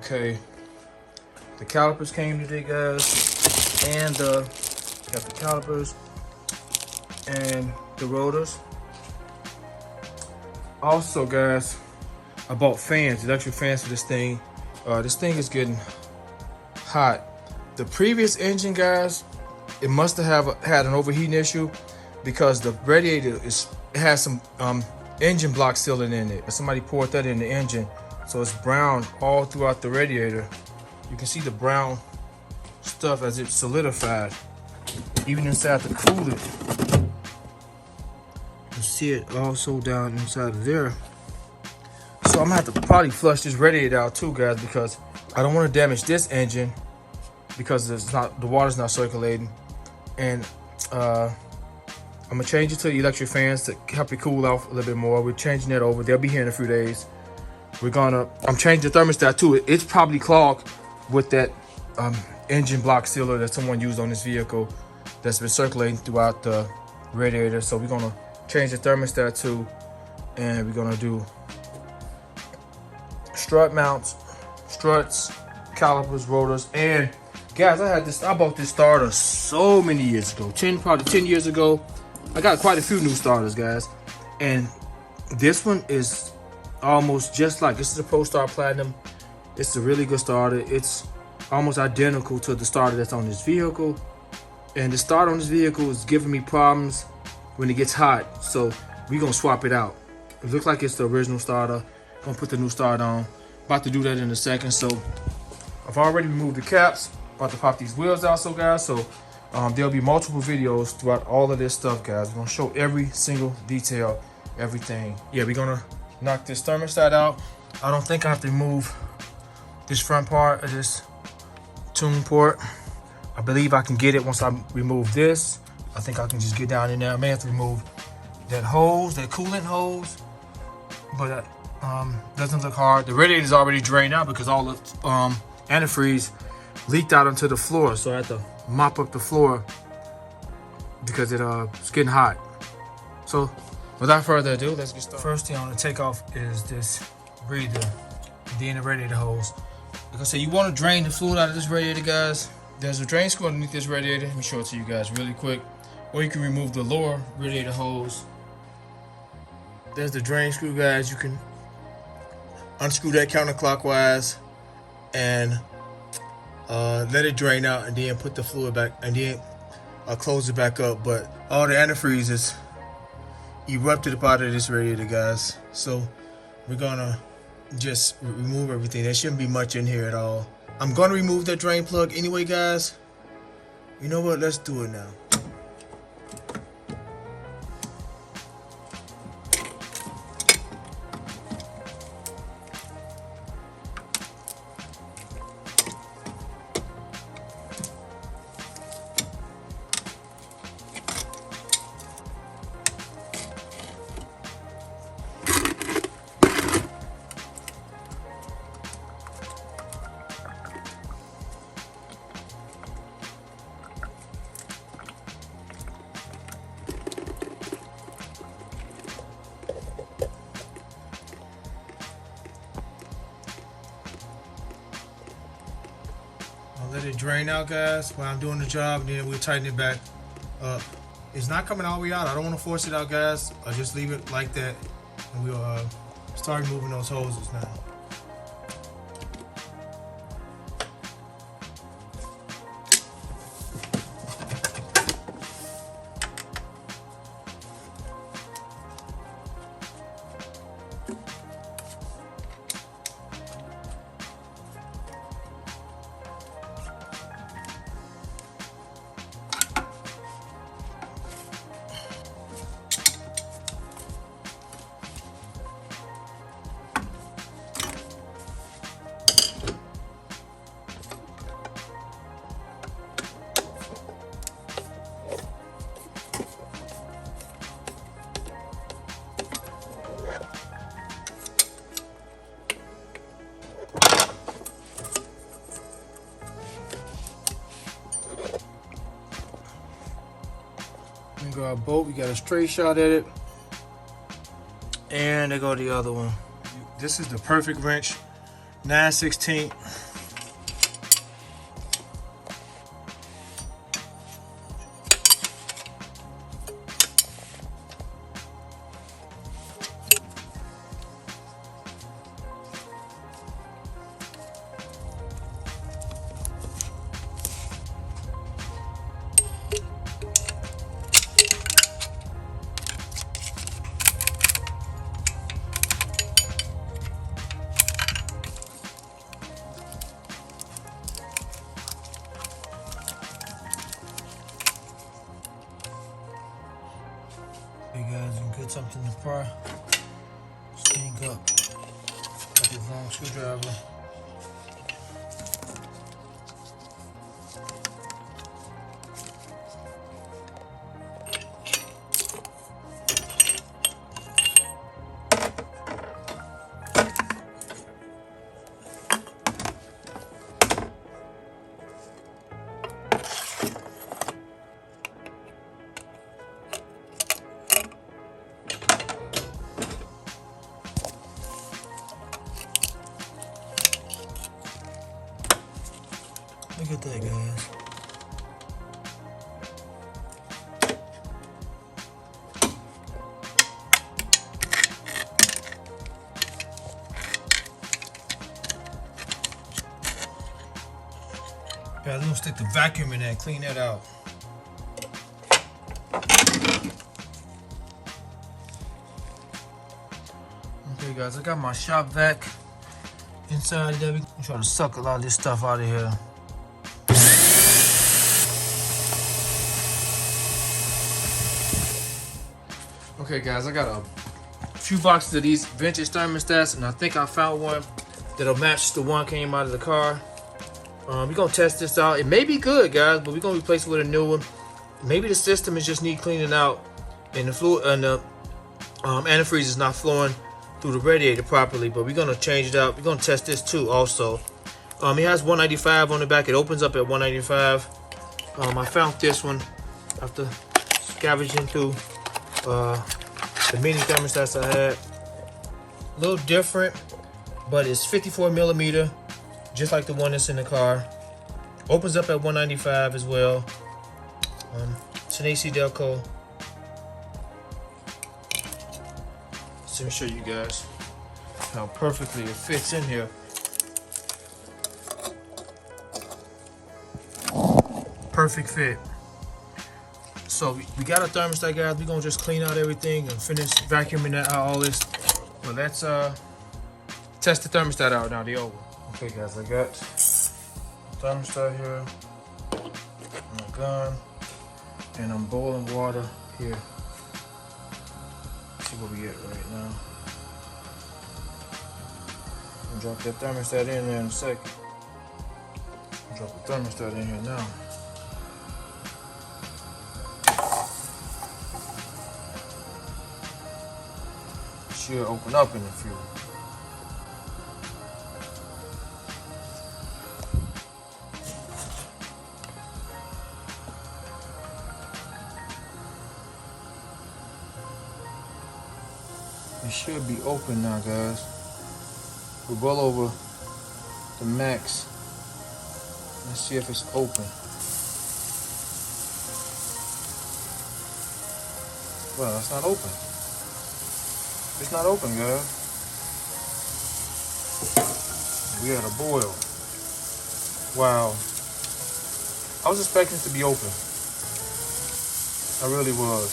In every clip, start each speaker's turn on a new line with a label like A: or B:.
A: Okay, the calipers came today, guys, and got the calipers and the rotors. Also, guys, I bought fans, electric fans for this thing. This thing is getting hot. The previous engine, guys, it must have had an overheating issue because the radiator has some engine block sealing in it. Somebody poured that in the engine, so it's brown all throughout the radiator. You can see the brown stuff as it solidified, even inside the coolant. You see it also down inside of there. So I'm gonna have to probably flush this radiator out too, guys, because I don't want to damage this engine because the water's not circulating. And I'm gonna change it to the electric fans to help it cool off a little bit more. We're changing that over. They'll be here in a few days. I'm changing the thermostat too. It's probably clogged with that engine block sealer that someone used on this vehicle that's been circulating throughout the radiator. So we're gonna change the thermostat too, and we're gonna do strut mounts, struts, calipers, rotors. And guys, I bought this starter so many years ago, probably 10 years ago. I got quite a few new starters, guys, and this one is almost just like, this is a Pro Star Platinum. It's a really good starter. It's almost identical to the starter that's on this vehicle, and the starter on this vehicle is giving me problems when it gets hot, so we're gonna swap it out. It looks like it's the original starter. Gonna put the new starter on. About to do that in a second. So I've already removed the caps. About to pop these wheels out, so guys, so there'll be multiple videos throughout all of this stuff, guys. We're gonna show every single detail, everything. Yeah, we're gonna knock this thermostat out. I don't think I have to remove this front part of this tune port. I believe I can get it once I remove this. I think I can just get down in there. I may have to remove that hose, that coolant hose, but doesn't look hard. The radiator is already drained out because all the antifreeze leaked out onto the floor, so I had to mop up the floor because it's getting hot. So without further ado, let's get started. First thing I want to take off is this breather, the radiator hose. Like I said, you want to drain the fluid out of this radiator, guys. There's a drain screw underneath this radiator. Let me show it to you guys really quick. Or you can remove the lower radiator hose. There's the drain screw, guys. You can unscrew that counterclockwise and let it drain out, and then put the fluid back, and then close it back up. But all the antifreeze is erupted up out of this radiator, guys. So we're gonna just remove everything. There shouldn't be much in here at all. I'm gonna remove that drain plug anyway, guys. You know what? Let's do it now. Let it drain out, guys, while I'm doing the job, and then we'll tighten it back up. It's not coming all the way out. I don't want to force it out, guys. I'll just leave it like that, and we'll start removing those hoses now. We got a bolt, we got a straight shot at it. And there go the other one. This is the perfect wrench 9/16. Hey guys, you can get something to pry. Stink up. Got this long screwdriver. Look at that, guys. Guys, I'm gonna stick the vacuum in there and clean that out. Okay, guys, I got my shop vac inside there. I'm trying to suck a lot of this stuff out of here. Okay guys, I got a few boxes of these vintage thermostats, and I think I found one that'll match the one came out of the car. We're gonna test this out. It may be good, guys, but we're gonna replace it with a new one. Maybe the system is just need cleaning out, and the fluid and the antifreeze is not flowing through the radiator properly. But we're gonna change it out. We're gonna test this too also. It has 195 on the back. It opens up at 195. I found this one after scavenging through the mini thermostats I had. A little different, but it's 54 millimeter, just like the one that's in the car. Opens up at 195 as well. It's an AC Delco. So let me show you guys how perfectly it fits in here. Perfect fit. So we got a thermostat, guys. We're gonna just clean out everything and finish vacuuming out all this. Well, let's test the thermostat out now, the old one. Okay guys, I got the thermostat here, my gun, and I'm boiling water here. Let's see what we get right now. I'll drop that thermostat in there in a second. Drop the thermostat in here now. Should open up in a few. It should be open now, guys. We're well over the max. Let's see if it's open. Well, it's not open. It's not open, guys. We had a boil. Wow. I was expecting it to be open. I really was.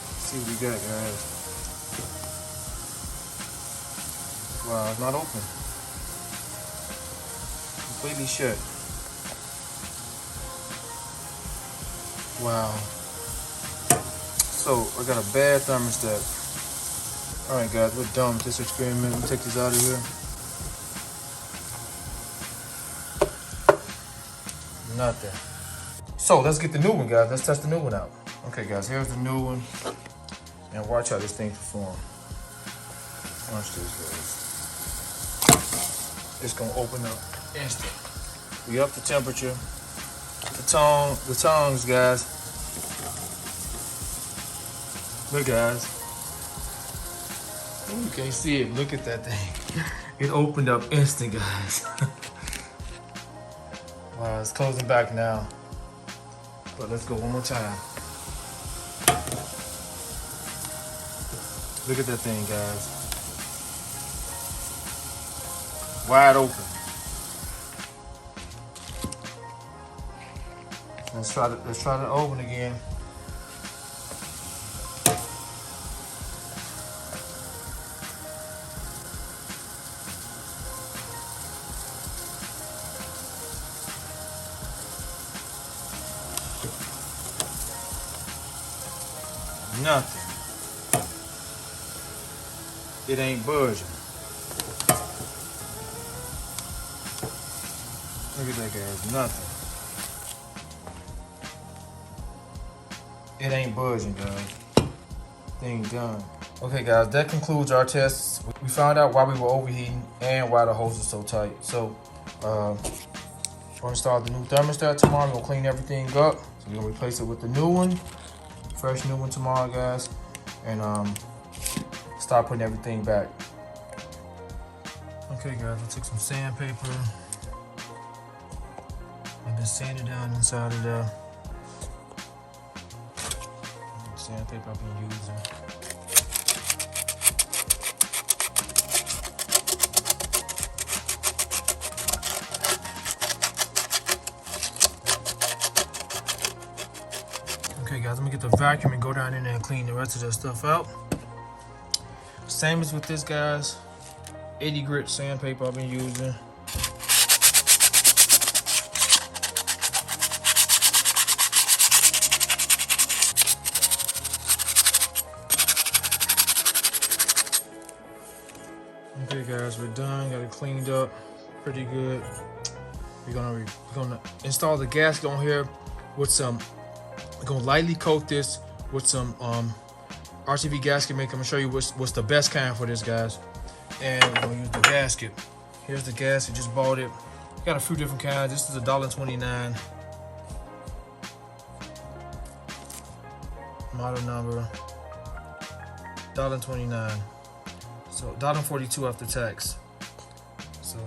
A: Let's see what we got, guys. Wow, it's not open. Completely shut. Wow. So I got a bad thermostat. Alright guys, we're done with this experiment. Let me take this out of here. Nothing. So let's get the new one, guys. Let's test the new one out. Okay guys, here's the new one. And watch how this thing performs. Watch this, guys. It's gonna open up instant. We up the temperature. The tongs, guys. Look, guys. Oh, you can't see it. Look at that thing. It opened up instant, guys. Wow, it's closing back now. But let's go one more time. Look at that thing, guys. Wide open. Let's try to open again. Nothing. It ain't budging. Look at that, guys. Nothing. It ain't budging, guys. Thing done. Okay, guys, that concludes our tests. We found out why we were overheating and why the hose is so tight. So, we're gonna install the new thermostat tomorrow. We're gonna clean everything up. So we're gonna replace it with the new one. Fresh new one tomorrow, guys. And start putting everything back. Okay, guys, I took some sandpaper. I've been sanding down inside of the sandpaper I've been using. Okay, guys, I'm gonna get the vacuum and go down in there and clean the rest of that stuff out. Same as with this, guys. 80 grit sandpaper I've been using. Okay, guys, we're done. Got it cleaned up pretty good. We're gonna install the gasket on here with some. We're gonna lightly coat this with some RCV gasket maker. I'm gonna show you what's the best kind for this, guys. And we're gonna use the gasket. Here's the gasket, just bought it. Got a few different kinds. This is $1.29. Model number $1.29. So $1.42 after tax. So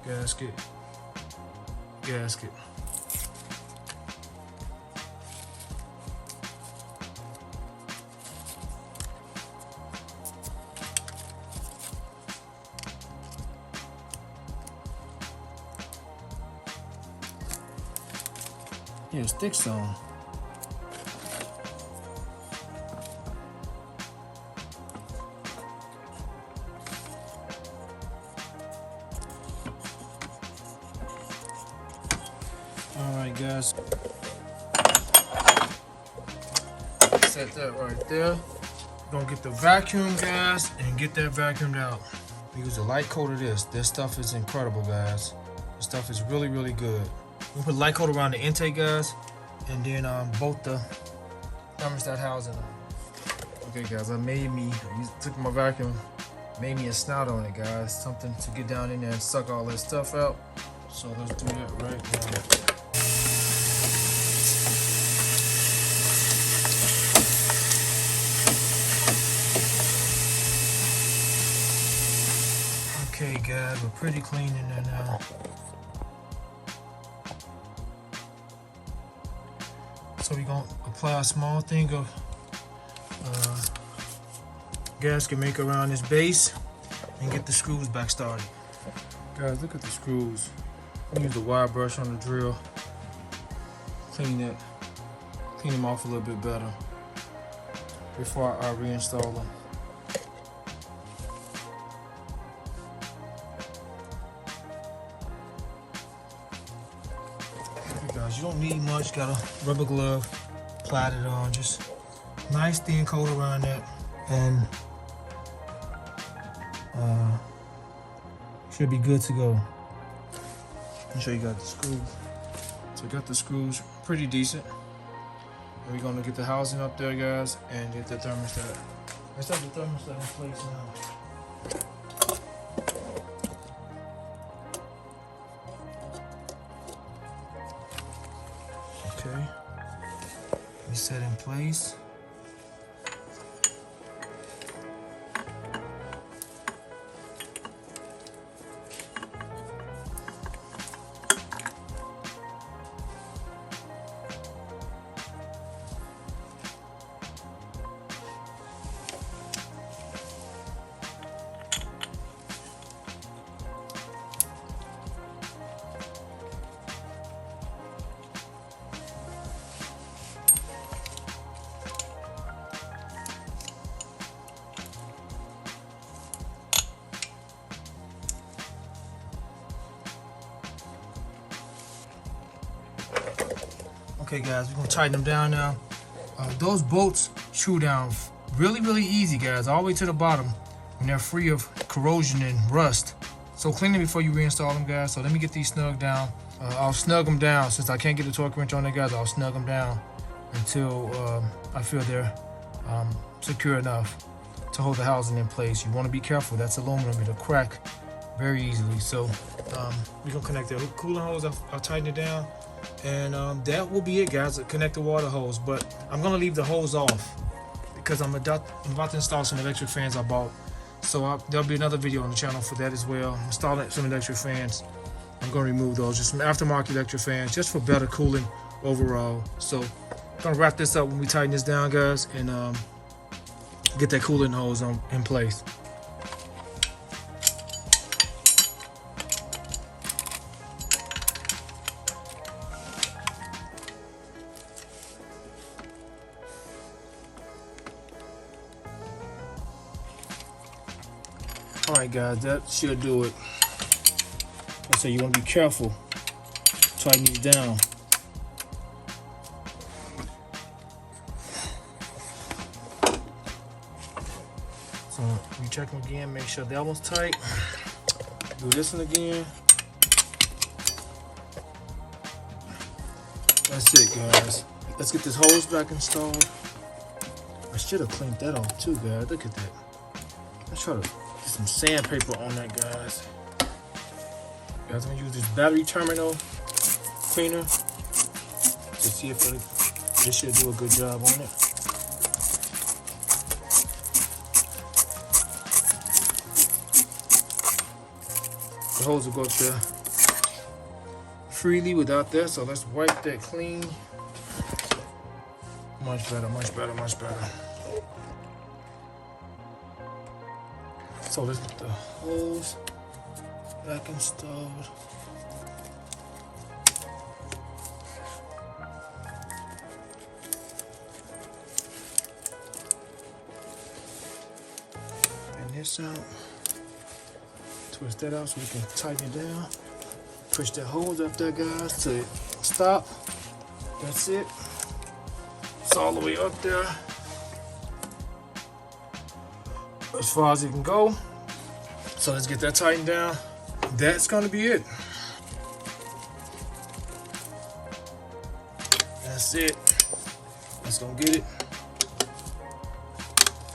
A: gasket. Yeah, stick some. All right, guys. Set that right there. Gonna get the vacuum, guys, and get that vacuumed out. We use a light coat of this. This stuff is incredible, guys. This stuff is really, really good. We put light coat around the intake, guys, and then both the thermostat housing. Okay, guys, took my vacuum, made me a snout on it, guys. Something to get down in there and suck all that stuff out. So let's do that right now. Okay, guys, we're pretty clean in there now. So we're gonna apply a small thing of gasket maker around this base and get the screws back started. Guys, look at the screws. I use the wire brush on the drill. Clean them off a little bit better before I reinstall them. Guys, you don't need much. Got a rubber glove, applied it on, just nice thin coat around that, and should be good to go. Make sure you got the screws. So got the screws pretty decent. And we're gonna get the housing up there, guys, and get the thermostat. Let's have the thermostat in place now. Okay, we set in place. Okay guys, we're gonna tighten them down now. Those bolts screw down really easy, guys, all the way to the bottom when they're free of corrosion and rust. So clean them before you reinstall them, guys. So let me get these snug down. I'll snug them down since I can't get the torque wrench on there, guys. I'll snug them down until I feel they're secure enough to hold the housing in place. You want to be careful. That's aluminum. It'll crack very easily. So we're gonna connect the coolant hose. I'll tighten it down, and that will be it, guys. Connect the water hose, but I'm gonna leave the hose off because I'm about to install some electric fans I bought. So there'll be another video on the channel for that as well. I'm installing some electric fans. I'm gonna remove those, just some aftermarket electric fans, just for better cooling overall. So I'm gonna wrap this up when we tighten this down, guys, and get that coolant hose in place. All right, guys, that should do it. So you want to be careful, tighten these down. So you check them again, make sure that one's tight. Do this one again. That's it, guys. Let's get this hose back installed. I should have cleaned that off too, guys. Look at that. Let's try to get some sandpaper on that, guys. Guys, I'm gonna use this battery terminal cleaner to see if this should do a good job on it. The hose will go up there freely without that, so let's wipe that clean. Much better, much better, much better. So let's get the hose back installed. And this out. Twist that out so we can tighten it down. Push that hose up there, guys, to stop. That's it. It's all the way up there, as far as it can go. So let's get that tightened down. That's gonna be it. That's it. Let's go get it.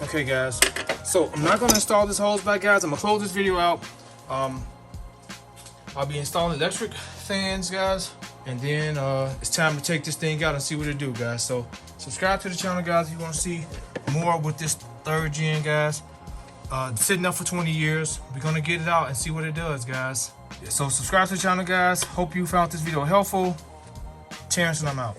A: Okay, guys. So I'm not gonna install this hose back, guys. I'm gonna close this video out. I'll be installing electric fans, guys, and then it's time to take this thing out and see what it do, guys. So subscribe to the channel, guys, if you want to see more with this 3rd gen, guys. Sitting up for 20 years. We're gonna get it out and see what it does, guys. So subscribe to the channel, guys. Hope you found this video helpful. Terrence, and I'm out.